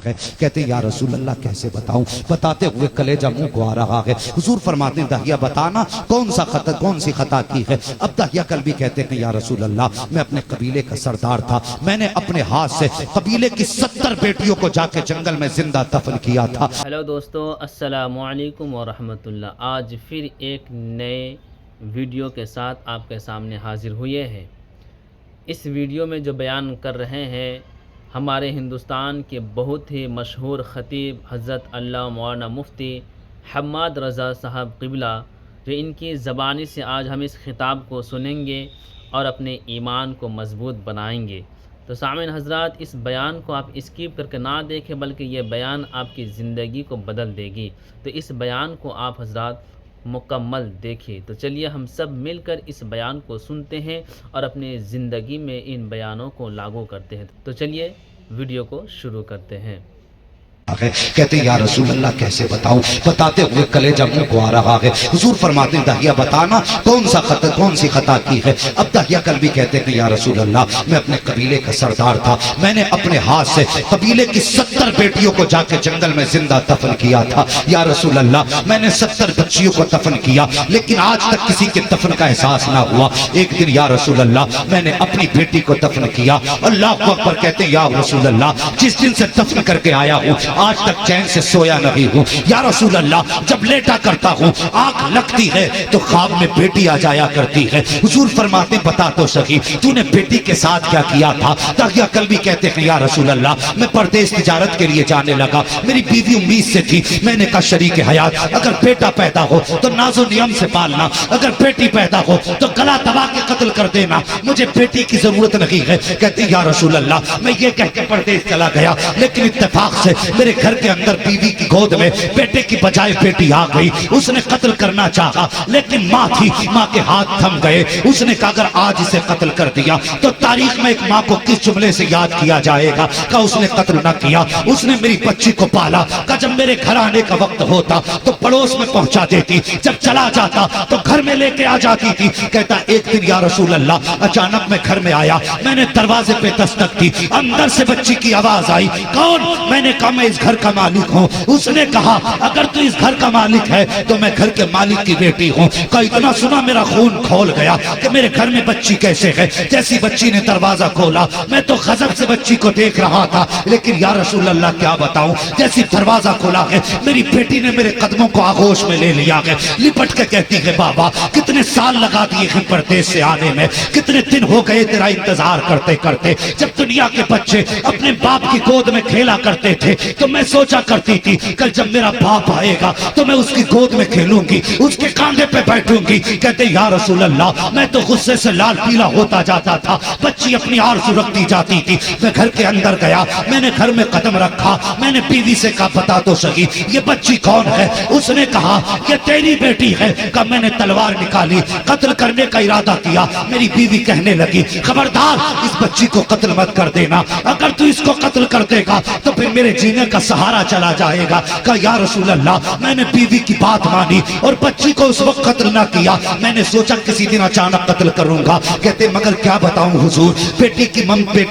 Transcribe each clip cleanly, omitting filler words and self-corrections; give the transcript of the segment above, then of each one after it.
ہے۔ کہتے ہیں یا رسول اللہ کیسے بتاؤں؟ بتاتے ہوئے کلیجہ منہ کو آ رہا ہے۔ حضور فرماتے ہیں داہیہ بتانا کون سی خطا کی ہے؟ اب داہیہ کلبی کہتے ہیں یا رسول اللہ میں اپنے قبیلے کا سردار تھا، میں نے اپنے ہاتھ سے قبیلے کی 70 بیٹیوں کو جا کے جنگل میں زندہ دفن کیا تھا۔ ہیلو دوستو، السلام علیکم ورحمۃ اللہ۔ آج پھر ایک نئے ویڈیو کے ساتھ آپ کے سامنے حاضر ہوئے ہیں۔ اس ویڈیو میں جو بیان کر رہے ہیں ہمارے ہندوستان کے بہت ہی مشہور خطیب حضرت علامہ مولانا مفتی حماد رضا صاحب قبلہ، جو ان کی زبانی سے آج ہم اس خطاب کو سنیں گے اور اپنے ایمان کو مضبوط بنائیں گے۔ تو سامعین حضرات، اس بیان کو آپ اسکپ کر کے نہ دیکھیں، بلکہ یہ بیان آپ کی زندگی کو بدل دے گی۔ تو اس بیان کو آپ حضرات مکمل دیکھیں۔ تو چلیے ہم سب مل کر اس بیان کو سنتے ہیں اور اپنی زندگی میں ان بیانوں کو لاگو کرتے ہیں۔ تو چلیے ویڈیو کو شروع کرتے ہیں۔ کہتے ہیں یا رسول اللہ کیسے بتاؤں؟ بتاتے ہوئے کلیجہ منہ کو آ رہا ہے۔ حضور فرماتے ہیں داہیہ بتانا کون سی خطا کی ہے؟ اب داہیہ کلبی کہتے ہیں یا رسول اللہ میں اپنے قبیلے کا سردار تھا، میں نے اپنے ہاتھ سے قبیلے کی 70 بیٹیوں کو جا کے جنگل میں زندہ دفن کیا تھا۔ یا رسول اللہ میں نے 70 بچیوں کو دفن کیا، لیکن آج تک کسی کے دفن کا احساس نہ ہوا۔ ایک دن یا رسول اللہ میں نے اپنی بیٹی کو دفن کیا۔ اللہ اکبر کہتے ہیں یا رسول اللہ جس دن سے دفن کر کے آیا ہوں آج تک چین سے سویا نہیں ہوں۔ یا رسول اللہ جب لیٹا کرتا ہوں آنکھ لگتی ہے تو خواب میں بیٹی آ جایا کرتی ہے۔ حضور فرماتے بتا تو سکی تو نے بیٹی کے ساتھ کیا کیا تھا؟ داہیہ کلبی کہتے ہیں یا رسول اللہ میں پردیس تجارت کے لیے جانے لگا، میری بیوی امید سے تھی، میں نے کہا شریک حیات اگر بیٹا پیدا ہو تو ناز و نیم سے پالنا، اگر بیٹی پیدا ہو تو گلا دبا کے قتل کر دینا، مجھے بیٹی کی ضرورت نہیں ہے۔ کہتے ہیں یا رسول اللہ میں یہ کہہ کے پردیس چلا گیا، لیکن اتفاق سے میرے گھر کے اندر بیوی کی گود میں بیٹے کی بجائے بیٹی آ گئی۔ اس نے قتل کرنا چاہا لیکن ماں تھی، ماں کے ہاتھ تھم گئے۔ اس نے کہا اگر آج اسے قتل کر دیا تو تاریخ میں ایک ماں کو کس جملے سے یاد کیا جائے گا؟ کہا اس نے قتل نہ کیا، اس نے میری بچی کو پالا۔ کہا جب میرے گھر آنے کا وقت ہوتا تو پڑوس میں پہنچا دیتی، جب چلا جاتا تو گھر میں لے کے آ جاتی تھی۔ کہتا ایک دن یا رسول اللہ اچانک میں گھر میں آیا، میں نے دروازے پہ دستک دی، اندر سے بچی کی آواز آئی، کون؟ میں نے کہا میں اس گھر کا مالک ہوں۔ اس نے کہا اگر تو اس گھر کا مالک ہے تو میں گھر کے مالک کی بیٹی ہوں۔ کہا اتنا سنا میرا خون کھول گیا کہ میرے گھر میں بچی کیسے ہے؟ جیسی بچی نے دروازہ کھولا میں تو غضب سے بچی کو دیکھ رہا تھا، لیکن یا رسول اللہ کیا بتاؤں، جیسی دروازہ کھولا ہے میری بیٹی نے میرے قدموں کو آغوش میں لے لیا ہے، لپٹ کے کہتی ہے بابا کتنے سال لگا دیے ہیں پردیس سے آنے میں، کتنے دن ہو گئے تیرا انتظار کرتے کرتے۔ جب دنیا کے بچے اپنے باپ کی گود میں کھیلا کرتے تھے تو میں سوچا کرتی تھی کل جب میرا باپ آئے گا تو میں اس کی گود میں کھیلوں گی، اس کے کاندھے پہ بیٹھوں گی۔ کہتے یا رسول اللہ میں تو غصے سے لال پیلا ہوتا جاتا تھا، بچی اپنی آرزو رکھتی جاتی تھی۔ میں گھر کے اندر گیا، میں نے گھر میں قدم رکھا، میں نے بیوی سے کہا بتا تو سکی یہ بچی کون ہے؟ اس نے کہا یہ تیری بیٹی ہے۔ کہا میں نے تلوار نکالی، قتل کرنے کا ارادہ کیا۔ میری بیوی کہنے لگی خبردار اس بچی کو قتل مت کر دینا، اگر تو اس کو قتل کر دے گا تو پھر میرے جینے کا سہارا چلا جائے گا۔ کہا یا رسول اللہ میں نے بیوی کی بات مانی اور بچی کو اس وقت قتل نہ کیا، میں نے سوچا کسی دن اچانک قتل کروں گا۔ کہتے مگر کیا بتاؤں حضور، بیٹی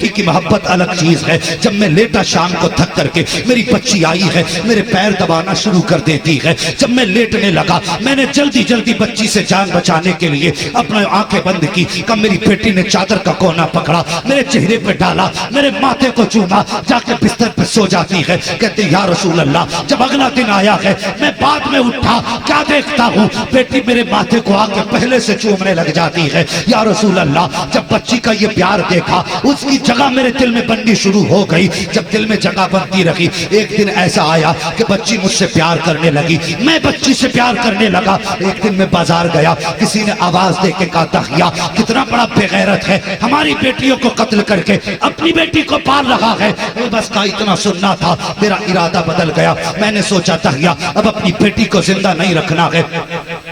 کی محبت الگ چیز ہے۔ جب میں لیٹا شام کو تھک کر کے میری بچی آئی ہے، میرے پیر دبانا شروع کر دیتی ہے۔ جب میں لیٹنے لگا میں نے جلدی جلدی بچی سے جان بچانے کے لیے اپنے آنکھیں بند کی۔ کہا میری بیٹی نے چادر کا کونا پکڑا، میرے چہرے پہ ڈالا، میرے ماتھے کو چوما، جا کے بستر پہ سو جاتی ہے۔ کہتے یا رسول اللہ جب اگلا دن آیا ہے میں بعد میں اٹھا، کیا دیکھتا ہوں بیٹی میرے ماتھے کو آ کے پہلے سے چومنے لگ جاتی ہے۔ یا رسول اللہ جب بچی کا یہ پیار دیکھا اس کی جگہ میرے دل میں بننی شروع ہو گئی۔ جب دل میں جگہ بنتی رہی ایک دن ایسا آیا کہ بچی مجھ سے پیار کرنے لگی، میں بچی سے پیار کرنے لگا۔ ایک دن میں بازار گیا، کسی نے آواز دے کے کہا داہیہ کتنا بڑا بے غیرت ہے، ہماری بیٹیوں کو قتل کر کے اپنی بیٹی کو پال رہا ہے۔ بس کا اتنا سننا تھا، میرا ارادہ بدل گیا۔ میں نے سوچا داہیہ اب اپنی بیٹی کو زندہ نہیں رکھنا ہے۔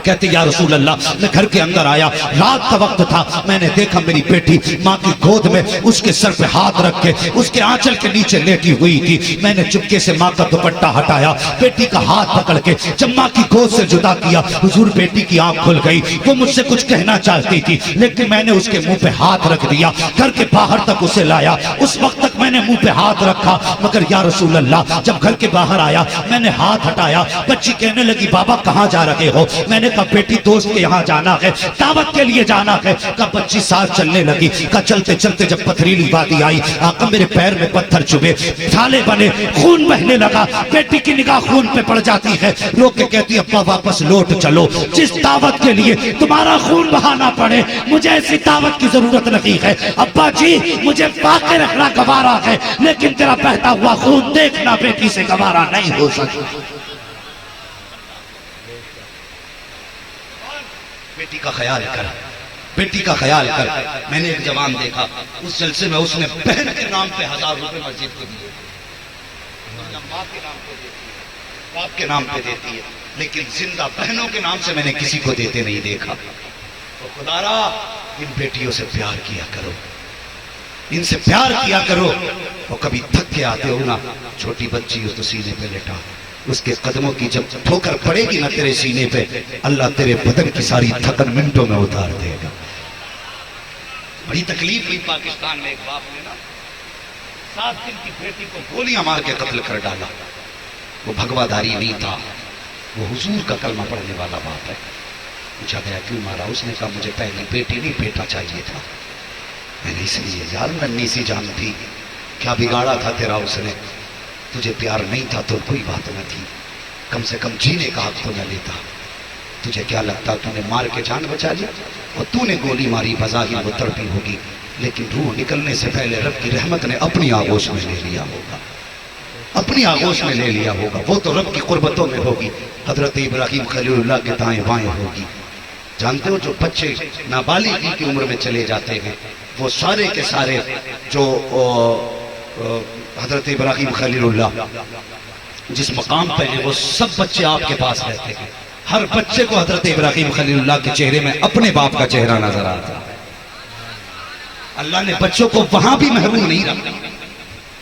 کہتے یا رسول اللہ میں گھر کے اندر آیا، رات کا وقت تھا، میں نے دیکھا میری بیٹی ماں کی گود میں اس کے سر پہ ہاتھ رکھ کے اس کے آنچل کے نیچے لیٹی ہوئی تھی۔ میں نے چپکے سے ماں کا دوپٹہ ہٹایا، بیٹی کا ہاتھ پکڑ کے جب ماں کی گود سے جدا کیا، حضور بیٹی کی آنکھ کھل گئی۔ وہ مجھ سے کچھ کہنا چاہتی تھی لیکن میں نے اس کے منہ پہ ہاتھ رکھ دیا، گھر کے باہر تک اسے لایا۔ اس وقت تک میں نے منہ پہ ہاتھ رکھا، مگر یا رسول اللہ جب گھر کے باہر آیا میں نے ہاتھ ہٹایا، بچی کہنے لگی بابا کہاں جا رہے ہو؟ میں نے کہا بیٹی دوست کے یہاں جانا ہے، دعوت کے لیے جانا ہے۔ کہا بچی ساتھ چلنے لگی، کہا چلتے چلتے جب پتھریلی وادی آئی آقا میرے پیر میں پتھر چبھے، چھالے بنے، خون بہنے لگا، بیٹی کی نگاہ خون پہ پڑ جاتی ہے، رو کے کہتی ابا واپس لوٹ چلو، جس دعوت کے لیے تمہارا خون بہانا پڑے مجھے ایسی دعوت کی ضرورت نہیں ہے۔ ابا جی مجھے واقع رکھنا گوارا ہے، لیکن تیرا بہتا ہوا خون دیکھنا بیٹی سے گوارا نہیں ہو سکتا۔ بیٹی کا خیال کر، بیٹی کا خیال کر۔ میں نے ایک جوان دیکھا اس جلسے میں اس نے بہن کے نام پہ 1000 روپے مسجد کو دیے، ماں کے نام پہ دیتی ہے، باپ کے نام پہ دیتی ہے، لیکن زندہ بہنوں کے نام سے میں نے کسی کو دیتے نہیں دیکھا۔ تو خدا را ان بیٹیوں سے پیار کیا کرو، ان سے پیار کیا کرو۔ اور کبھی تھک کے آتے ہو نا، چھوٹی بچی ہو تو سینے پہ لٹا، اس کے قدموں کی جب ٹھوکر پڑے گی نا تیرے سینے پہ، اللہ تیرے بدن کی ساری تھکن منٹوں میں اتار دے گا۔ بڑی تکلیف ہوئی پاکستان میں، ایک باپ نے نا 7 دن کی بیٹی کو گولیاں مار کے قتل کر ڈالا۔ وہ بھگوا داری نہیں تھا، وہ حضور کا کلمہ پڑھنے والا باپ ہے۔ پوچھا گیا کیوں مارا؟ اس نے کہا مجھے پہلی بیٹی نہیں بیٹا چاہیے تھا، میں نے اس لیے، یار ننھی سی جان تھی، کیا بگاڑا تھا تیرا اس نے؟ تجھے پیار نہیں تھا تو کوئی بات نہ تھی، کم سے کم جینے کا حق تو نہ لیتا۔ تجھے کیا لگتا تو نے مار کے جان بچا لی؟ اور تو نے گولی ماری، بظاہر وہ تڑپی ہوگی، لیکن روح نکلنے سے پہلے رب کی رحمت نے اپنی آغوش میں لے لیا ہوگا، اپنی آغوش میں لے لیا ہوگا۔ وہ تو رب کی قربتوں میں ہوگی، حضرت ابراہیم خلیل اللہ کے دائیں بائیں ہوگی۔ جانتے ہو جو بچے نابالغی کی عمر میں چلے جاتے ہیں، وہ سارے کے سارے جو حضرت ابراہیم خلیل اللہ جس مقام پہ ہیں، وہ سب بچے آپ کے پاس رہتے ہیں۔ ہر بچے کو حضرت ابراہیم خلیل اللہ کے چہرے میں اپنے باپ کا چہرہ نظر آتا ہے۔ اللہ نے بچوں کو وہاں بھی محروم نہیں رکھا،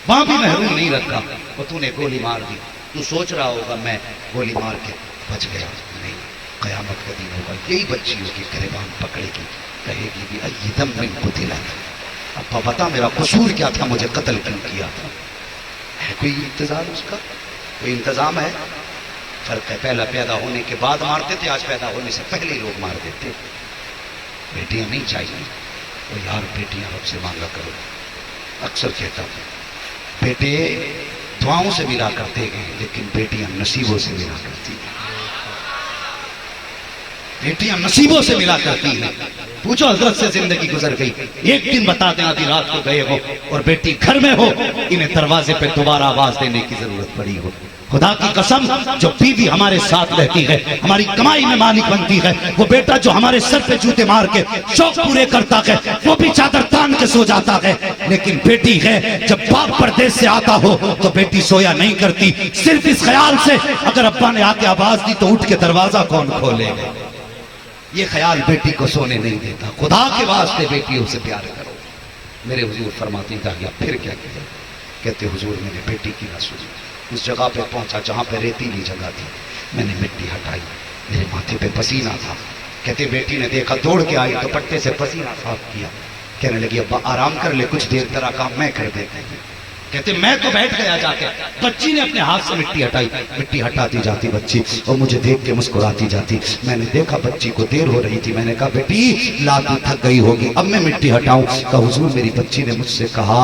وہاں بھی محروم نہیں رکھا۔ اور تو نے گولی مار دی، تو سوچ رہا ہوگا میں گولی مار کے بچ گیا، نہیں، قیامت کا دن ہوگا، یہی بچی ہوگی گریبان پکڑے گی، کہے گی بھی ایدم من قتل، ابا بتا میرا قصور کیا تھا، مجھے قتل کیوں کیا تھا؟ ہے کوئی انتظام اس کا؟ کوئی انتظام ہے؟ فرق ہے، پہلا پیدا ہونے کے بعد مارتے تھے، آج پیدا ہونے سے پہلے ہی لوگ مار دیتے۔ بیٹیاں نہیں چاہیے، وہ یار بیٹیاں رب سے مانگا کرو۔ اکثر کہتا ہوں بیٹے دعاؤں سے ملا کرتے ہیں، لیکن بیٹیاں نصیبوں سے ملا کرتی ہیں، بیٹیاں نصیبوں سے ملا کرتی ہیں۔ پوچھو حضرت سے زندگی گزر گئی، ایک دن بتا دیں آدھی رات کو گئے ہو اور بیٹی گھر میں ہو، انہیں دروازے پہ دوبارہ آواز دینے کی ضرورت پڑی ہو۔ خدا کی قسم جو بیوی ہمارے ساتھ رہتی ہے، ہماری کمائی میں مالک بنتی ہے، وہ بیٹا جو ہمارے سر پہ جوتے مار کے شوق پورے کرتا ہے، وہ بھی چادر تان کے سو جاتا ہے، لیکن بیٹی ہے جب باپ پردیس سے آتا ہو تو بیٹی سویا نہیں کرتی، صرف اس خیال سے اگر ابا نے آ کے آواز دی تو اٹھ کے دروازہ کون کھولے گا؟ یہ خیال بیٹی کو سونے نہیں دیتا۔ خدا کے واسطے بیٹیوں سے پیار کرو۔ میرے حضور فرماتے ہیں کہ پھر کیا کیا؟ کہتے حضور میں نے بیٹی کی نہ سنی، اس جگہ پہ پہنچا جہاں پہ ریتیلی جگہ تھی، میں نے مٹی ہٹائی، میرے ماتھے پہ پسینہ تھا۔ کہتے بیٹی نے دیکھا، دوڑ کے آئی، دوپٹے سے پسینہ صاف کیا، کہنے لگی ابا آرام کر لے، کچھ دیر تیرا کام میں کر دیتے ہیں۔ کہتے میں تو بیٹھ گیا جا کے، بچی نے اپنے ہاتھ سے مٹی ہٹائی، مٹی ہٹاتی جاتی بچی اور مجھے دیکھ کے مسکراتی جاتی۔ میں نے دیکھا بچی کو دیر ہو رہی تھی، میں نے کہا بیٹی لادی تھک گئی ہوگی، اب میں مٹی ہٹاؤں؟ کہا حضور میری بچی نے مجھ سے کہا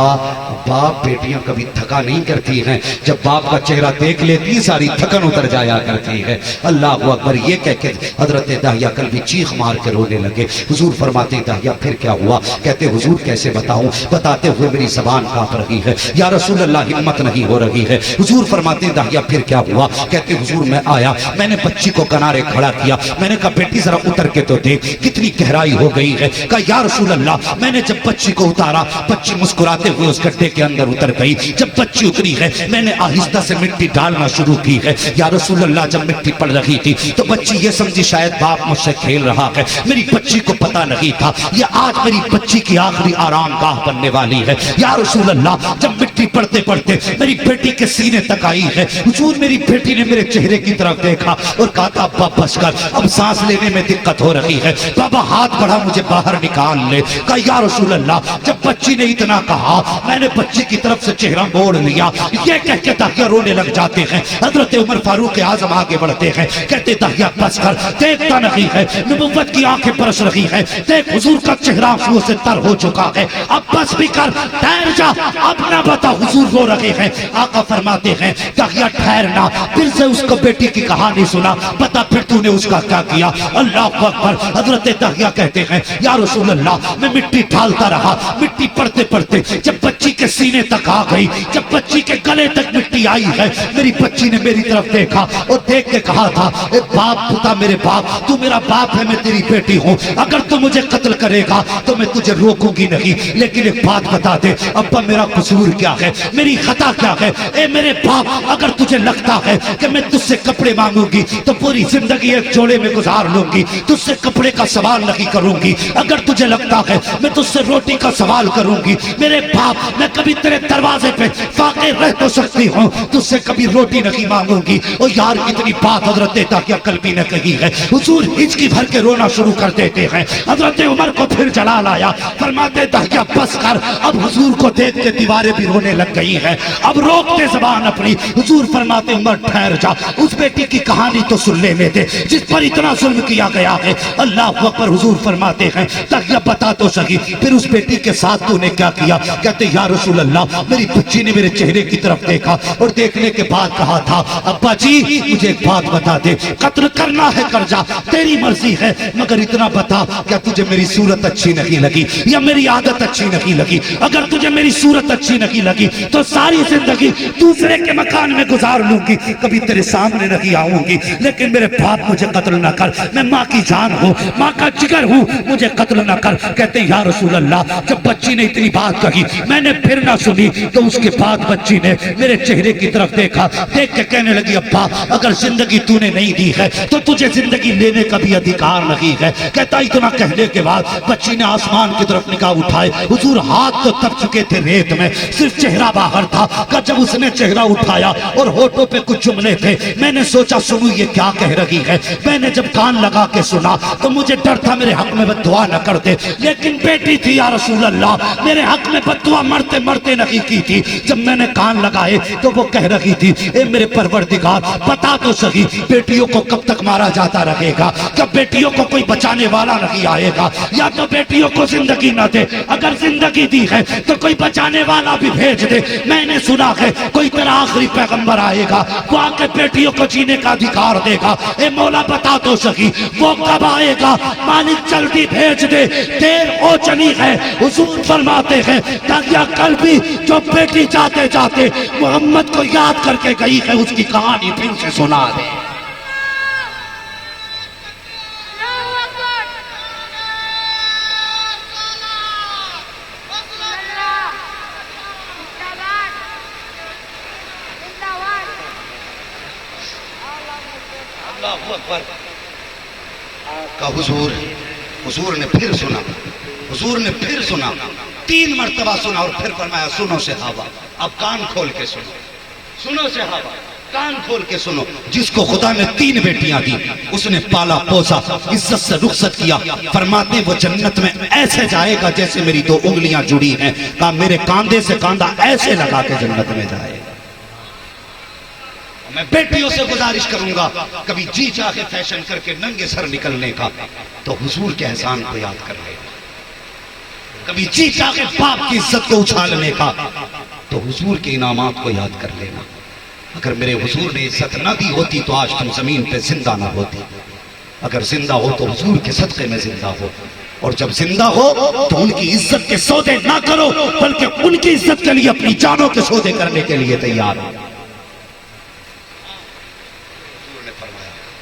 باپ بیٹیاں کبھی تھکا نہیں کرتی ہیں، جب باپ کا چہرہ دیکھ لیتی ساری تھکن اتر جایا کرتی ہے۔ اللہ اکبر، یہ کہہ کے حضرت داہیہ کلبی چیخ مار کے رونے لگے۔ حضور فرماتے داہیہ پھر کیا ہوا؟ کہتے حضور کیسے بتاؤں؟ بتاتے ہوئے میری زبان کانپ رہی ہے، یا رسول اللہ ہمت نہیں ہو رہی ہے۔ حضور فرماتے ہیں داہیہ پھر کیا ہوا؟ کہتے حضور میں آیا، میں نے بچی کو کنارے کھڑا کیا، میں نے کہا بیٹی ذرا اتر کے تو دیکھ کتنی گہرائی ہو گئی ہے۔ کہا یا رسول اللہ، میں نے جب بچی کو اتارا، بچی مسکراتے ہوئے اس گڈھے کے اندر اتر گئی۔ جب بچی اتری ہے میں نے آہستہ سے مٹی ڈالنا شروع کی ہے۔ یا رسول اللہ جب مٹی پڑ رہی تھی تو بچی یہ سمجھی شاید باپ مجھ سے کھیل رہا ہے، میری بچی کو پتہ نہیں تھا یہ آج میری بچی کی آخری آرام گاہ بننے والی ہے۔ یا رسول اللہ جب مٹی مٹی پڑھتے پڑھتے میری بیٹی کے سینے تک آئی ہے۔ حضور میری بیٹی نے میرے چہرے کی طرف دیکھا اور کہا تھا ابا بس کر، اب سانس لینے میں دقت ہو رہی ہے، بابا ہاتھ بڑھا مجھے باہر نکال لے۔ کہا یا رسول اللہ، جب بچی نے اتنا کہا میں نے بچی کی طرف سے چہرہ موڑ لیا۔ یہ کہہ کے داہیہ رونے لگ جاتے ہیں۔ حضرت عمر فاروق اعظم آگے بڑھتے ہیں، کہتے داہیہ بس کر، دیکھتا نہیں ہے، نبوت کی آنکھیں برس رہی ہے، دیکھ حضور کا چہرہ آنسوؤں سے تر ہو چکا ہے، اب بس بھی کر، ٹھہر جا، اب نہ بتا حضور رو رہے ہیں۔ آقا فرماتے ہیں داہیہ ٹھہرنا، پھر سے اس کو بیٹی کی کہانی سنا، بتا پھر تو نے اس کا کیا کیا؟ اللہ اکبر۔ حضرت داہیہ کہتے ہیں یا رسول اللہ، میں مٹی ڈالتا رہا، مٹی پڑھتے پڑھتے جب بچی کے سینے تک آ گئی، جب بچی کے گلے تک مٹی آئی ہے، میری بچی نے میری طرف دیکھا اور دیکھ کے کہا تھا اے باپ پتا میرے باپ، تو میرا باپ ہے، میں تیری بیٹی ہوں، اگر تو مجھے قتل کرے گا تو میں تجھے روکوں گی نہیں، لیکن ایک بات بتا دے ابا میرا قصور کیا ہے، میری خطا کیا ہے؟ اے میرے باپ، اگر تجھے لگتا ہے کہ میں تجھ سے کپڑے مانگوں گی تو پوری زندگی ایک جوڑے میں گزار لوں گی، تجھ سے کپڑے کا سوال نہیں کروں گی، اگر تجھے لگتا ہے میں تجھ سے روٹی کا سوال کروں گی، میرے باپ میں کبھی تیرے دروازے پہ واقع رہ تو سکتی ہوں، تجھ سے کبھی روٹی نہیں مانگوں گی۔ اور یار اتنی بات حضرت داہیہ کلبی نے کہی ہے، حضور ہچکی بھر کے رونا شروع کر دیتے ہیں۔ حضرت عمر کو پھر جلال آیا، فرماتے داہیہ بس کر، اب حضور کو دیکھ کے دیواریں بھی رونے لگ گئی ہیں، اب روکتے زبان اپنی۔ حضور فرماتے عمر ٹھہر جا، اس بیٹی کی کہانی تو سن لینے دے جس پر اتنا ظلم کیا گیا ہے۔ اللہ اکبر۔ حضور فرماتے ہیں داہیہ بتا تو سکی پھر اس بیٹی کے ساتھ تو نے کیا کیا؟ کہتے یا رسول اللہ، میری بچی نے میرے چہرے کی طرف دیکھا اور دیکھنے کے بعد کہا تھا ابا جی مجھے ایک بات بتا دے، قتل کرنا ہے کر جا، تیری مرضی ہے، مگر اتنا بتا کیا تجھے میری صورت اچھی نہیں لگی یا میری عادت اچھی نہیں لگی؟ اگر تجھے میری صورت اچھی نہیں لگی تو ساری زندگی دوسرے کے مکان میں گزار لوں گی، کبھی تیرے سامنے نہیں آؤں گی، لیکن میرے باپ مجھے قتل نہ کر، میں ماں کی جان ہوں، ماں کا جگر ہوں، مجھے قتل نہ کر۔ کہتے یا رسول اللہ، جب بچی نے اتنی بات کہی میں نے پھر نہ سنی، تو اس کے بعد بچی نے میرے چہرے کی طرف دیکھا، دیکھ کے کہنے لگی ابا اگر زندگی تو نے نہیں دی ہے تو تجھے زندگی لینے کا بھی ادھیکار نہیں ہے۔ کہتا اتنا کہنے کے بعد بچی نے آسمان کی طرف نگاہ اٹھائے، حضور ہاتھ تو تب چکے تھے ریت میں، صرف چہرہ باہر تھا۔ کہ جب اس نے چہرہ اٹھایا اور ہونٹوں پہ کچھ جملے تھے، میں نے سوچا سنو یہ کیا کہہ رہی ہے۔ میں نے جب کان لگا کے سنا تو مجھے ڈر تھا میرے حق میں بد دعا نہ کر دے، لیکن بیٹی تھی یا رسول اللہ، میرے حق میں بد دعا مرتے مرتے نہیں کی تھی۔ جب میں نے کان لگائے تو وہ کہہ رہی تھی اے میرے پروردگار بتا تو صحیح بیٹیوں کو کب تک مارا جاتا رہے گا؟ کب بیٹیوں کو کوئی بچانے والا نہیں آئے گا؟ یا تو بیٹیوں کو زندگی نہ دے، اگر زندگی دی ہے تو کوئی بچانے والا بھی بھیج دے۔ میں نے سنا ہے کوئی تیرا آخری پیغمبر آئے گا، وہ آ کے بیٹیوں کو جینے کا ادھیکار دے گا۔ اے مولا بتا تو صحیح وہ کب آئے گا؟ مالک جلدی بھیج دے، دیر ہو چلی ہے۔ حضور فرماتے ہیں داہیہ کلبی جو بیٹی جاتے جاتے محمد کو یاد کر کے گئی ہے، اس کی کہانی پھر سے سنا دے۔ کا حضور نے پھر سنا، حضور نے پھر سنا، 3 مرتبہ سنا اور پھر فرمایا سنو صحابہ اب کان کھول کے سنو، سنو صحابہ کان کھول کے سنو۔ جس کو خدا نے 3 بیٹیاں دی اس نے پالا پوسا، عزت سے رخصت کیا، فرماتے وہ جنت میں ایسے جائے گا جیسے میری 2 انگلیاں جڑی ہیں۔ کہا میرے کاندھے سے کاندھا ایسے لگا کے جنت میں جائے گا۔ میں بیٹیوں سے گزارش کروں گا کبھی جی چاہے فیشن کر کے ننگے سر نکلنے کا تو حضور کے احسان کو یاد کر لے، کبھی جی چاہے باپ کی عزت کو اچھالنے کا تو حضور کے انعامات کو یاد کر لینا۔ اگر میرے حضور نے عزت نہ دی ہوتی تو آج تم زمین پہ زندہ نہ ہوتی، اگر زندہ ہو تو حضور کے صدقے میں زندہ ہو، اور جب زندہ ہو تو ان کی عزت کے سودے نہ کرو بلکہ ان کی عزت کے لیے اپنی جانوں کے سودے کرنے کے لیے تیار ہو۔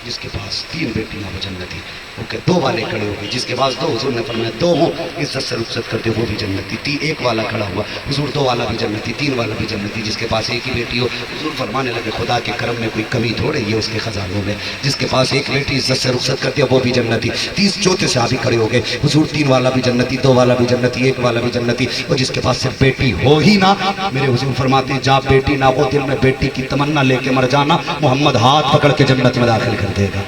جس کے پاس 3 بیٹیاں وہ جنتی. وہ کہ 2 والے کھڑے ہو گئے, جس کے پاس 2, حضور نے فرمایا 2 ہوں عزت سے رخصت کرتے وہ بھی جنتی. 1 والا کھڑا ہوا, حضور 2 والا بھی جنتی, 3 والا بھی جنتی. جس کے پاس 1 ہی بیٹی ہو, حضور فرمانے لگے خدا کے کرم میں کوئی کمی تھوڑی ہے اس کے خزانوں میں. جس کے پاس 1 بیٹی عزت سے رخصت کرتی ہے وہ بھی جنتی. 30 چوتھے صحابی کھڑے ہو گئے, حضور 3 والا بھی جنتی, 2 والا بھی جنتی, 1 والا بھی جنتی. اور جس کے پاس صرف بیٹی ہو ہی نہ, میرے حضور فرماتے ہیں جہاں بیٹی نہ ہو دل میں بیٹی کی تمنا لے کے مر جانا, محمد ہاتھ پکڑ کے جنت میں داخل کر دے گا.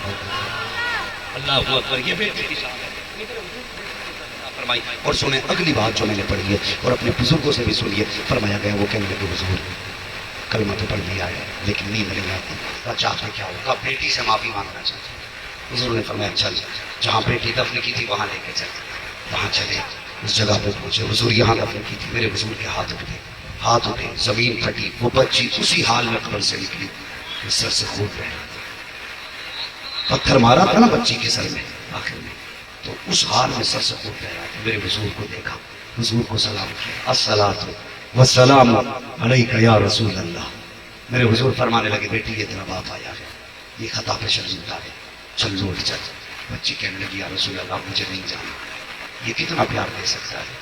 اللہ اکبر. یہ بیٹی کی شان ہے. فرمائی. اور سنیں اگلی بات جو میں نے پڑھی ہے اور اپنے بزرگوں سے بھی سنیے. فرمایا گیا وہ کہنے لگے حضور کلمہ تو پڑھ لیا ہے لیکن نیند نہیں آتی, چاہتے کیا ہوگا؟ بیٹی سے معافی مانگنا چاہتے. حضور نے فرمایا چل جہاں بیٹی دفن کی تھی وہاں لے کے چل. وہاں چلے, اس جگہ پہ پہنچے, حضور یہاں دفن کی تھی. میرے حضور کے ہاتھ اٹھے, زمین پھٹی, وہ بچی اسی حال میں قبر سے نکلی, سر سے خون بہہ رہا. پتھر مارا تھا نا بچی کے سر میں آخر میں, تو اس حال میں سر سے خون بہ رہا تھا. میرے حضور کو دیکھا, حضور کو سلام کیا, الصلاۃ والسلام علیک یا رسول اللہ. میرے حضور فرمانے لگے بیٹی یہ تیرا باپ آیا ہے, یہ خطا پہ شرمندہ ہے, چل لوٹ چل. بچی کہنے لگی یا رسول اللہ مجھے نہیں جانا, یہ کتنا پیار دے سکتا ہے,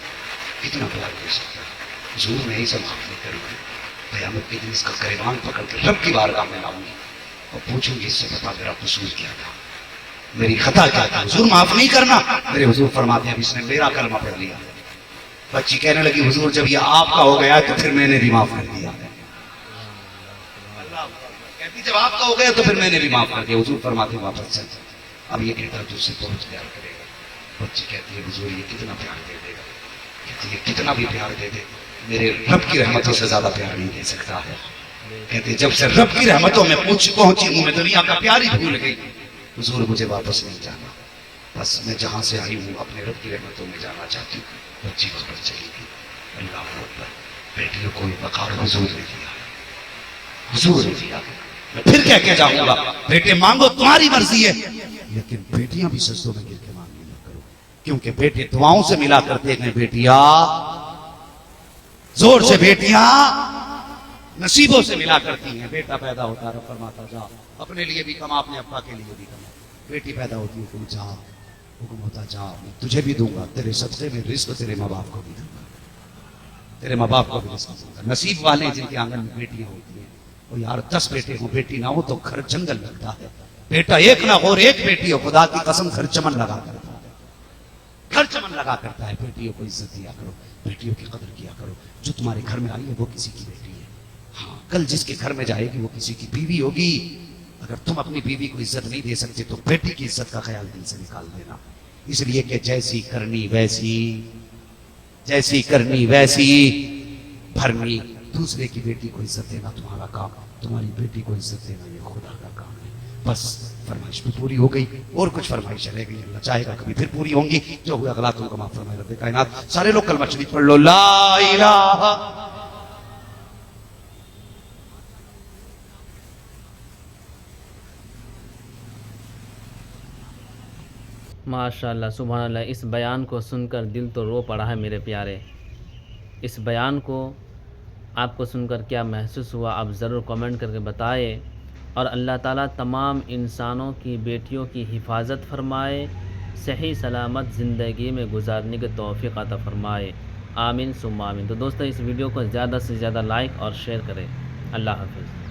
کتنا پیار دے سکتا ہے. حضور میں ہی سے معاف نہیں کروں گی, قیامت کے دن اس کا گریبان پکڑ کے رب کی بارگاہ میں لاؤں گی اور پوچھوں گی اس سے بتا میرا قصور کیا تھا, میری خطا کیا تھا. حضور معاف نہیں کرنا. میرے حضور فرماتے ہیں اب اس نے میرا کلمہ پڑھ لیا. بچی کہنے لگی حضور جب یہ آپ کا ہو گیا تو پھر میں نے بھی معاف کر دیا. کہتی جب آپ کا ہو گیا تو پھر میں نے بھی معاف کر دیا. حضور فرماتے ہیں واپس چل, اب یہ بیٹا تجھ سے بہت پیار کرے گا. بچی کہتی ہے حضور یہ کتنا پیار دے دے گا, کہتی ہے کتنا بھی پیار دے دے میرے رب کی رحمتوں سے زیادہ پیار نہیں دے سکتا ہے. کہتے جب سے رب کی رحمتوں میں پہنچی ہوں میں دنیا کا پیار ہی بھول گئی. حضور مجھے واپس نہیں جانا, بس میں جہاں سے آئی ہوں اپنے رب کی رحمتوں میں جانا چاہتی ہوں. بچی خبر چلی گئی. اللہ اکبر. بیٹیوں کو وقار حضور نے دیا, حضور نے دیا. میں پھر کہہ کے جاؤں گا بیٹے مانگو تمہاری مرضی ہے, لیکن بیٹیاں بھی سجدوں میں گر کے مانگنے نہ کرو, کیونکہ بیٹے دعاؤں سے ملا کرتے ہیں. بیٹیاں زور سے, بیٹیاں نصیبوں سے ملا کرتی ہیں. بیٹا پیدا ہوتا ہے فرماتا جا اپنے لیے بھی کما, اپنے ابا کے لیے بھی کما. بیٹی پیدا ہوتی ہے تو جا, حکم ہوتا جا میں تجھے بھی دوں گا, تیرے صدقے میں رزق تیرے ماں باپ کو بھی دوں گا, تیرے ماں باپ کو بھی رزق دوں گا. نصیب والے جن کے آنگن میں بیٹیاں ہوتی ہیں, اور یار 10 بیٹے ہوں بیٹی نہ ہو تو گھر جنگل لگتا ہے. بیٹا ایک نہ ہو اور ایک بیٹی ہو, خدا کی قسم گھر چمن لگا کرتا ہے, گھر چمن لگا کرتا ہے. بیٹیوں کو عزت دیا کرو, بیٹیوں کی قدر کیا کرو. جو تمہارے گھر میں آئی ہے وہ کسی کی بیٹی ہے, ہاں کل جس کے گھر میں جائے گی وہ کسی کی بیوی ہوگی. اگر تم اپنی بیوی کو عزت نہیں دے سکتے تو بیٹی کی عزت کا خیال دل سے نکال دینا. اس لیے کہ جیسی کرنی ویسی بھرنی. دوسرے کی بیٹی کو عزت دینا تمہارا کام, تمہاری بیٹی کو عزت دینا یہ خدا کا کام ہے. بس فرمائش بھی پوری ہو گئی, اور کچھ فرمائش رہ گئی, اللہ چاہے گا کبھی پھر پوری ہوں گی. جو ہوئے غلطوں کا معاف فرمائے رب کائنات. سارے لوگ کلمہ شریف پڑھ لو, لا الہ. ماشاء اللہ سبحان اللہ. اس بیان کو سن کر دل تو رو پڑا ہے میرے پیارے. اس بیان کو آپ کو سن کر کیا محسوس ہوا آپ ضرور کمنٹ کر کے بتائیں. اور اللہ تعالیٰ تمام انسانوں کی بیٹیوں کی حفاظت فرمائے, صحیح سلامت زندگی میں گزارنے کے توفیق عطا فرمائے. آمین ثم آمین. تو دوستو اس ویڈیو کو زیادہ سے زیادہ لائک اور شیئر کریں. اللہ حافظ.